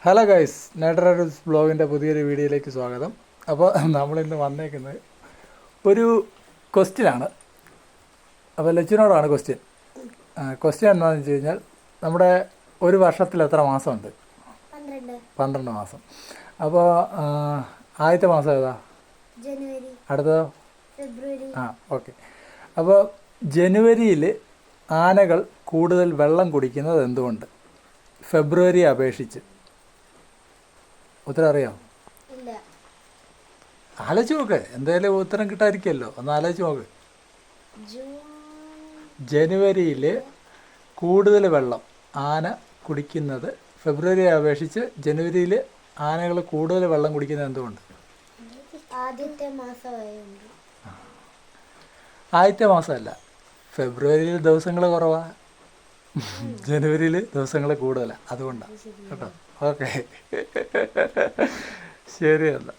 Hello guys, നേട്ടറൂസ് ബ്ലോഗിൻ്റെ പുതിയൊരു വീഡിയോയിലേക്ക് സ്വാഗതം. അപ്പോൾ നമ്മളിന്ന് വന്നേക്കുന്നത് ഒരു ക്വസ്റ്റ്യനാണ്. അപ്പോൾ ലച്ചുവിനോടാണ് ക്വസ്റ്റ്യൻ എന്താണെന്ന് വെച്ച് കഴിഞ്ഞാൽ, നമ്മുടെ ഒരു വർഷത്തിൽ എത്ര മാസമുണ്ട്? 12 മാസം. അപ്പോൾ ആദ്യത്തെ മാസം ഏതാ? ജനുവരി. അടുത്തതോ? ഫെബ്രുവരി. ഓക്കെ. അപ്പോൾ ജനുവരിയിൽ ആനകൾ കൂടുതൽ വെള്ളം കുടിക്കുന്നത് എന്തുകൊണ്ട്, ഫെബ്രുവരിയെ അപേക്ഷിച്ച്? ഉത്തരം അറിയാമോ? ഇല്ല. ആലോചിച്ച് നോക്ക്, എന്തായാലും ഉത്തരം കിട്ടാതിരിക്കുമല്ലോ, ഒന്ന് ആലോചിച്ച് നോക്ക്. ജനുവരിയിൽ കൂടുതൽ വെള്ളം ആന കുടിക്കുന്നത്, ഫെബ്രുവരിയെ അപേക്ഷിച്ച് ജനുവരിയിൽ ആനകൾ കൂടുതൽ വെള്ളം കുടിക്കുന്നത് എന്തുകൊണ്ട്? ആദ്യത്തെ മാസമായുണ്ട്. ആദ്യത്തെ മാസമല്ല, ഫെബ്രുവരിയിൽ ദിവസങ്ങൾ കുറവാണ്, ജനുവരിയിൽ ദിവസങ്ങൾ കൂടുതലാണ്, അതുകൊണ്ടാണ് കേട്ടോ. ഓക്കെ, ശരി എന്നാൽ.